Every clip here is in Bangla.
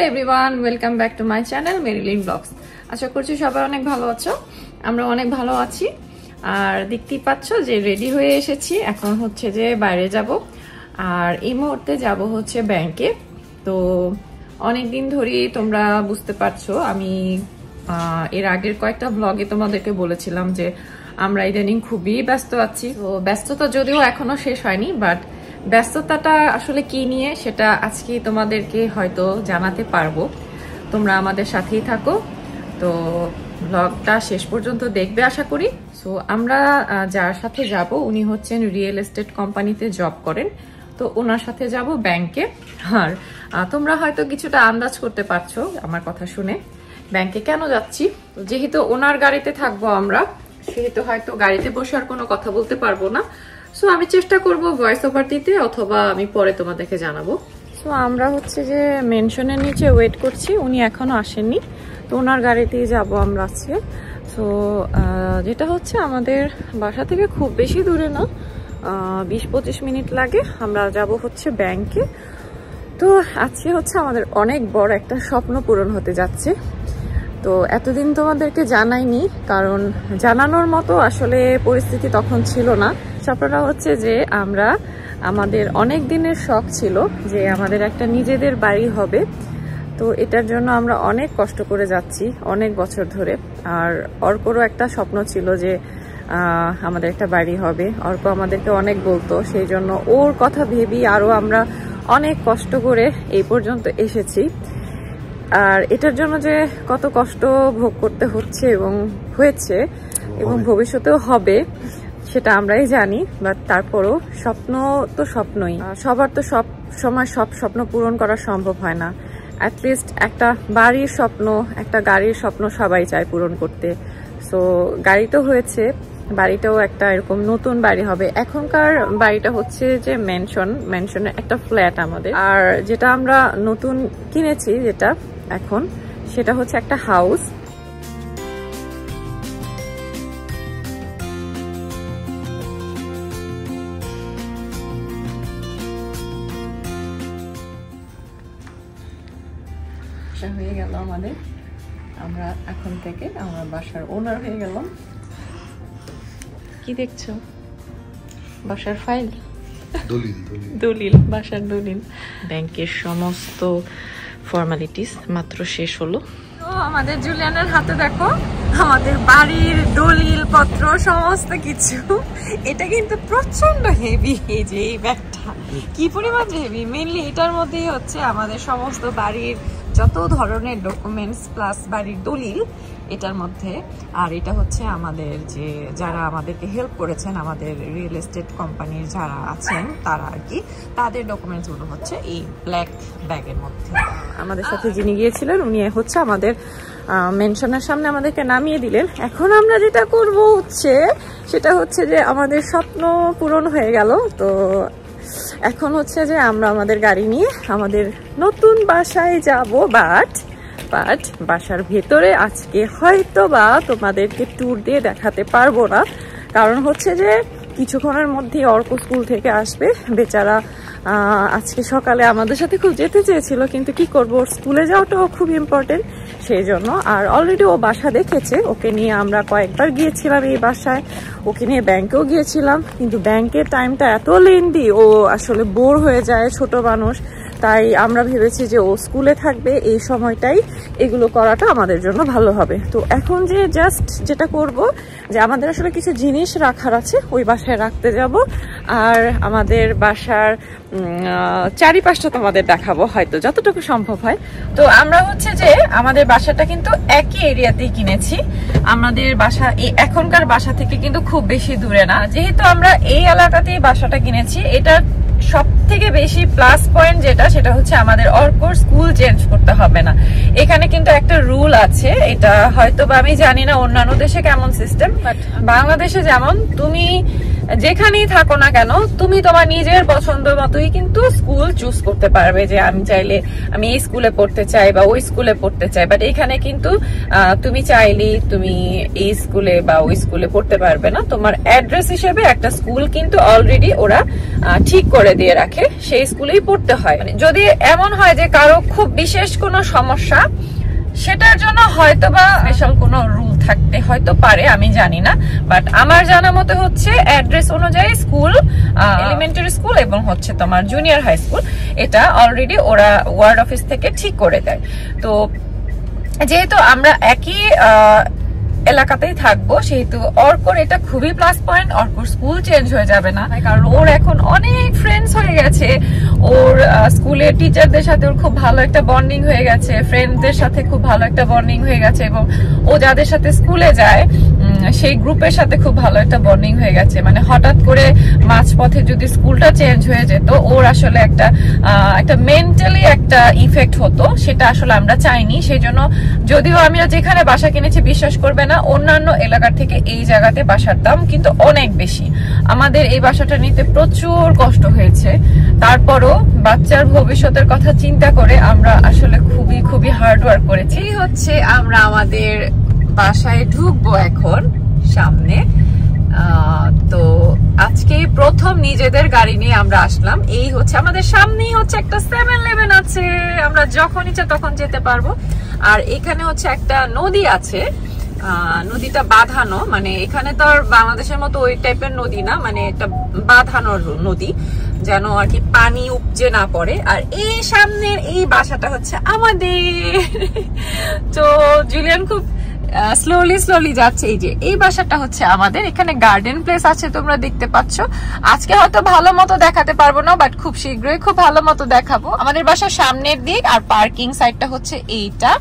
Everyone, welcome back to my channel Marilyn blogs. আশা করছি সবাই অনেক ভালো আছো। আমরা অনেক ভালো আছি। আর দেখতেই পাচ্ছ যে রেডি হয়ে এসেছি। এখন হচ্ছে যে বাইরে যাব, আর এই মুহূর্তে যাব হচ্ছে ব্যাংকে। তো অনেকদিন ধরেই তোমরা বুঝতে পারছো, আমি এর আগের কয়েকটা ব্লগে তোমাদেরকে বলেছিলাম যে আমরা ইদানিং খুবই ব্যস্ত আছি। তো ব্যস্ততা যদিও এখনো শেষ হয়নি, বাট ব্যস্ততাটা আসলে কি নিয়ে সেটা আজকে তোমাদেরকে হয়তো জানাতে পারবো। তোমরা আমাদের সাথেই থাকো, তো ব্লগটা শেষ পর্যন্ত দেখবে আশা করি। সো আমরা যার সাথে যাব উনি হচ্ছেন রিয়েল এস্টেট কোম্পানিতে জব করেন। তো ওনার সাথে যাব ব্যাংকে। আর তোমরা হয়তো কিছুটা আন্দাজ করতে পারছো আমার কথা শুনে ব্যাংকে কেন যাচ্ছি। যেহেতু ওনার গাড়িতে থাকবো আমরা, সেহেতু হয়তো গাড়িতে বসে আর কোনো কথা বলতে পারবো না। সো আমি চেষ্টা করব ভয়েস ওভার দিতে, অথবা আমি পরে তোমাদেরকে জানাবো। সো আমরা হচ্ছে যে মেনশনের নিচে ওয়েট করছি, উনি এখনো আসেননি। তো ওনার গাড়িতেই যাব আমরা আজকে। সো যেটা হচ্ছে আমাদের বাসা থেকে খুব বেশি দূরে না, 20-25 মিনিট লাগে। আমরা যাব হচ্ছে ব্যাংকে। তো আজকে হচ্ছে আমাদের অনেক বড় একটা স্বপ্ন পূরণ হতে যাচ্ছে। তো এতদিন তোমাদেরকে জানাইনি, কারণ জানানোর মতো আসলে পরিস্থিতি তখন ছিল না। স্বপ্নটা হচ্ছে যে আমাদের অনেক দিনের শখ ছিল যে আমাদের একটা নিজেদের বাড়ি হবে। তো এটার জন্য আমরা অনেক কষ্ট করে যাচ্ছি অনেক বছর ধরে। আর অর্করও একটা স্বপ্ন ছিল যে আমাদের একটা বাড়ি হবে। অর্ক আমাদেরকে অনেক বলতো, সেই জন্য ওর কথা ভেবেই আরও আমরা অনেক কষ্ট করে এই পর্যন্ত এসেছি। আর এটার জন্য যে কত কষ্ট ভোগ করতে হচ্ছে এবং হয়েছে এবং ভবিষ্যতেও হবে সেটা আমরাই জানি। বাট তারপরও স্বপ্ন তো স্বপ্নই, সবার তো সব সময় সব স্বপ্ন পূরণ করা সম্ভব হয় না। অ্যাটলিস্ট একটা বাড়ির স্বপ্ন, একটা গাড়ির স্বপ্ন সবাই চায় পূরণ করতে। সো গাড়ি তো হয়েছে, বাড়িটাও একটা এরকম নতুন বাড়ি হবে। এখনকার বাড়িটা হচ্ছে যে মেনশনের একটা ফ্ল্যাট আমাদের। আর যেটা আমরা নতুন কিনেছি যেটা এখন, সেটা হচ্ছে একটা হাউস। হয়ে গেল আমাদের, আমরা এখন থেকে আমার বাসার ওনার হয়ে গেলাম। কি দেখছো? বাসার ফাইল, দলিল, বাসার দলিল। ব্যাংকের সমস্ত ফর্মালিটিস মাত্র শেষ হলো। তো আমাদের জুলিয়ানের হাতে দেখো আমাদের বাড়ির দলিল পত্র সমস্ত কিছু। এটা কিন্তু প্রচন্ড হেভি। এই যে এই ব্যাগটা কি পরিমাণ হেভি, মেইনলি এটার মধ্যেই হচ্ছে আমাদের সমস্ত বাড়ির যত ধরনের ডকুমেন্টস প্লাস বাড়ির দলিল এটার মধ্যে। আর এটা হচ্ছে আমাদের যে যারা আমাদেরকে হেল্প করেছেন, আমাদের রিয়েল এস্টেট কোম্পানির যারা আছেন তারা আর কি, তাদের ডকুমেন্টসগুলো হচ্ছে এই ব্ল্যাক ব্যাগের মধ্যে। আমাদের সাথে যিনি গিয়েছিলেন উনি হচ্ছে আমাদের মেনশনের সামনে আমাদেরকে নামিয়ে দিলেন। এখন আমরা যেটা করব হচ্ছে সেটা হচ্ছে যে আমাদের স্বপ্ন পূরণ হয়ে গেল। তো এখন হচ্ছে যে আমরা আমাদের গাড়ি নিয়ে আমাদের নতুন বাসায় যাব। বাট বাসার ভেতরে আজকে হয়তো বা তোমাদেরকে ট্যুর দিয়ে দেখাতে পারবো না, কারণ হচ্ছে যে কিছুক্ষণের মধ্যেই অর্ক স্কুল থেকে আসবে। বেচারা আজকে সকালে আমাদের সাথে খুব যেতে চেয়েছিল, কিন্তু কি করবো, ওর স্কুলে যাওয়াটাও খুব ইম্পর্টেন্ট সেই জন্য। আর অলরেডি ও বাসা দেখেছে, ওকে নিয়ে আমরা কয়েকবার গিয়েছিলাম এই বাসায়, ওকে নিয়ে ব্যাংকেও গিয়েছিলাম। কিন্তু ব্যাংকের টাইমটা এত লেন্দি, ও আসলে বোর হয়ে যায়, ছোট মানুষ। তাই আমরা ভেবেছি যে ও স্কুলে থাকবে এই সময়টাই এগুলো করাটা আমাদের জন্য ভালো হবে। তো এখন যে জাস্ট যেটা করব যে আমাদের আসলে কিছু জিনিস রাখার আছে, ওই বাসায় রাখতে যাব। আর আমাদের বাসার চারিপাশটা তোমাদের দেখাবো হয়তো যতটুকু সম্ভব হয়। তো আমরা হচ্ছে যে আমাদের বাসাটা কিন্তু একই এরিয়াতেই কিনেছি। আমাদের বাসা এখনকার বাসা থেকে কিন্তু খুব বেশি দূরে না। যেহেতু আমরা এই এলাকাতেই বাসাটা কিনেছি, এটা সব থেকে বেশি প্লাস পয়েন্ট যেটা, সেটা হচ্ছে আমাদের অর্কর স্কুল চেঞ্জ করতে হবে না। এখানে কিন্তু একটা রুল আছে, এটা হয়তো বা আমি জানি না অন্যান্য দেশে কেমন সিস্টেম, বাট বাংলাদেশে যেমন তুমি যেখানেই থাকো না কেন তুমি তোমার নিজের পছন্দ মতোই কিন্তু স্কুল চুজ করতে পারবে, যে আমি চাইলে আমি এই স্কুলে পড়তে চাই বা ওই স্কুলে পড়তে চাই। বাট এখানে কিন্তু তুমি চাইলেই তুমি এই স্কুলে বা ওই স্কুলে পড়তে পারবে না। তোমার অ্যাড্রেস হিসেবে একটা স্কুল কিন্তু অলরেডি ওরা ঠিক করে দিয়ে রাখে, সেই স্কুলেই পড়তে হয়। মানে যদি এমন হয় যে কারো খুব বিশেষ কোনো সমস্যা, সেটার জন্য হয়তোবা স্পেশাল কোনো রুল থাকতে হয়তো পারে, আমি জানি না। বাট আমার জানা মতে হচ্ছে অ্যাড্রেস অনুযায়ী স্কুল, এলিমেন্টারি স্কুল এবং হচ্ছে তোমার জুনিয়র হাই স্কুল, এটা অলরেডি ওরা ওয়ার্ড অফিস থেকে ঠিক করে দেয়। তো যেহেতু আমরা একই এলাকাতেই থাকবো, সেহেতু অর্কর এটা খুবই প্লাস পয়েন্ট। অর্কর স্কুল চেঞ্জ হয়ে যাবে না, কারণ ওর এখন অনেক ফ্রেন্ডস হয়ে গেছে। ওর স্কুলের টিচারদের সাথে ওর খুব ভালো একটা বন্ডিং হয়ে গেছে, ফ্রেন্ডসদের সাথে খুব ভালো একটা বন্ডিং হয়ে গেছে, এবং ও যাদের সাথে স্কুলে যায় সেই গ্রুপের সাথে খুব ভালো একটা বন্ডিং হয়ে গেছে। মানে হঠাৎ করে মাঝপথে যদি স্কুলটা চেঞ্জ হয়ে যেত, ওর আসলে একটা মেন্টালি একটা ইফেক্ট হতো, সেটা আসলে আমরা চাইনি। সেই জন্য যদিও আমরা যেখানে বাসা কিনেছি, বিশ্বাস করবে না, অন্যান্য এলাকার থেকে এই জায়গাতে বাসার দাম কিন্তু অনেক বেশি। আমাদের এই বাসাটা নিতে প্রচুর কষ্ট হয়েছে, তারপরও বাচ্চার ভবিষ্যতের কথা চিন্তা করে আমরা আসলে খুবই খুবই হার্ড ওয়ার্ক করেছি। হচ্ছে আমরা আমাদের বাসায় ঢুকবো এখন সামনে। তো আজকে প্রথম নিজেদের গাড়ি নিয়ে আমরা আসলাম। এই হচ্ছে আমাদের সামনেই হচ্ছে একটা 7-Eleven আছে, আমরা যখন ইচ্ছা তখন যেতে পারবো। আর এখানে হচ্ছে একটা নদী আছে, নদীটা বাঁধানো, মানে এখানে তো আর বাংলাদেশের মতো ওই টাইপের নদী না, মানে একটা বাঁধানোর নদী, যেন আর কি পানি উপচে না পড়ে। আর এই সামনের এই বাসাটা হচ্ছে আমাদের। তো জুলিয়ান খুব স্লোলি যাচ্ছে। এই যে এই বাসাটা হচ্ছে আমাদের, এখানে গার্ডেন প্লেস আছে, তোমরা দেখতে পাচ্ছ। আজকে হয়তো ভালো মতো দেখাতে পারবো না, বাট খুব শীঘ্রই খুব ভালো মতো দেখাবো। আমাদের বাসার সামনের দিক আর পার্কিং সাইডটা হচ্ছে এইটা।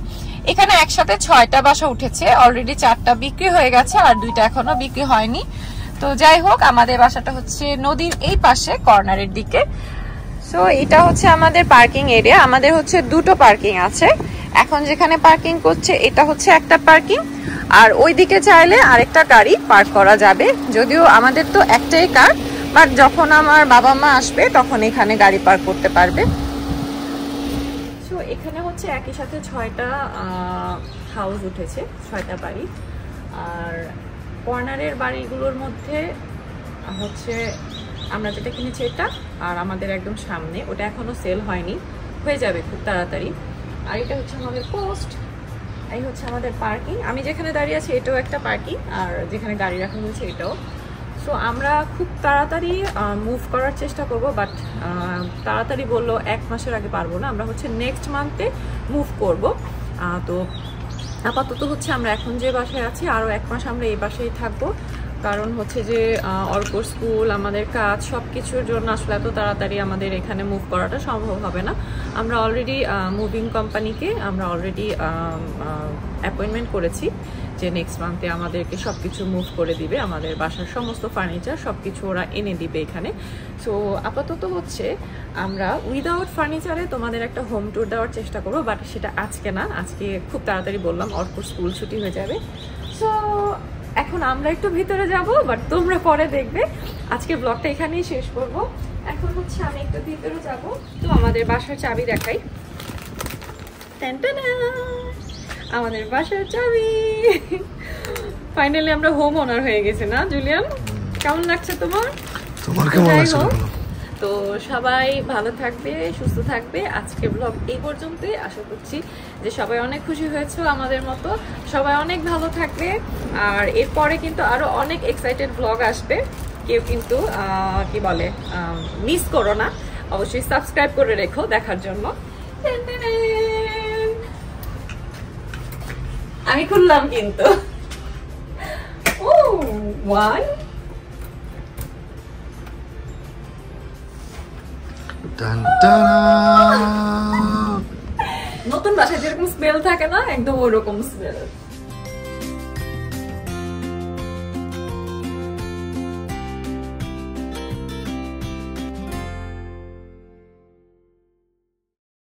এখানে একসাথে 6টা বাসা উঠেছে, অলরেডি 4টা বিক্রি হয়ে গেছে আর 2টা এখনো বিক্রি হয়নি। তো যাই হোক, আমাদের বাসাটা হচ্ছে নদীর এই পাশে কর্নারের দিকে। সো এটা হচ্ছে আমাদের পার্কিং এরিয়া। আমাদের হচ্ছে 2টো পার্কিং আছে। এখন যেখানে পার্কিং করছে এটা হচ্ছে একটা পার্কিং, আর ওইদিকে চাইলে আরেকটা গাড়ি পার্ক করা যাবে। যদিও আমাদের তো একটাই কার, বাট যখন আমার বাবা মা আসবে তখন এখানে গাড়ি পার্ক করতে পারবে। সো এখানে হচ্ছে একই সাথে 6টা হাউস উঠেছে, 6টা বাড়ি। আর কর্নারের বাড়িগুলোর মধ্যে হচ্ছে আমরা যেটা কিনেছি এটা, আর আমাদের একদম সামনে ওটা এখনো সেল হয়নি, হয়ে যাবে খুব তাড়াতাড়ি। আর এটা হচ্ছে আমাদের পোস্ট, এই হচ্ছে আমাদের পার্কিং। আমি যেখানে দাঁড়িয়ে আছি এটাও একটা পার্কিং, আর যেখানে গাড়ি রাখা হয়েছে এটাও। সো আমরা খুব তাড়াতাড়ি মুভ করার চেষ্টা করব, বাট তাড়াতাড়ি বললো 1 মাসের আগে পারবো না। আমরা হচ্ছে নেক্সট মান্থে মুভ করব। তো আপাতত হচ্ছে আমরা এখন যে বাসায় আছি, আরও 1 মাস আমরা এই বাসায় থাকবো। কারণ হচ্ছে যে অর্কর স্কুল, আমাদের কাজ, সব কিছুর জন্য আসলে এত তাড়াতাড়ি আমাদের এখানে মুভ করাটা সম্ভব হবে না। আমরা অলরেডি মুভিং কোম্পানিকে আমরা অলরেডি অ্যাপয়েন্টমেন্ট করেছি যে নেক্সট মান্থে আমাদেরকে সব কিছু মুভ করে দিবে, আমাদের বাসার সমস্ত ফার্নিচার সব কিছু ওরা এনে দিবে এখানে। সো আপাতত হচ্ছে আমরা উইদাউট ফার্নিচারে তোমাদের একটা হোম ট্যুর দেওয়ার চেষ্টা করবো, বাট সেটা আজকে না, আজকে খুব তাড়াতাড়ি বললাম অর্কর স্কুল ছুটি হয়ে যাবে। সো এখন আমরা একটু ভিতরে যাব, বাট তোমরা পরে দেখবে। আজকে ব্লগটা এখানেই শেষ করব। এখন হচ্ছে আমি একটু ভিতরে যাব। তো আমাদের বাসার চাবি দেখাই। আমাদের বাসার চাবি। ফাইনালি আমরা হোম ওনার হয়ে গেছি না জুলিয়ান? কেমন লাগছে তোমার? তো সবাই ভালো থাকবে, সুস্থ থাকবে। আজকে ব্লগ এই পর্যন্তই। আশা করছি যে সবাই অনেক খুশি হয়েছে আমাদের মতো। সবাই অনেক ভালো থাকবে। আর এরপরে কিন্তু আরো অনেক এক্সাইটেড ব্লগ আসবে। কেউ কিন্তু কি বলে মিস করো না, অবশ্যই সাবস্ক্রাইব করে রেখো দেখার জন্য। আমি খুললাম কিন্তু। ও 1 নতুন বাসায় যেরকম স্মেল থাকে না, একদম ওরকম স্মেল।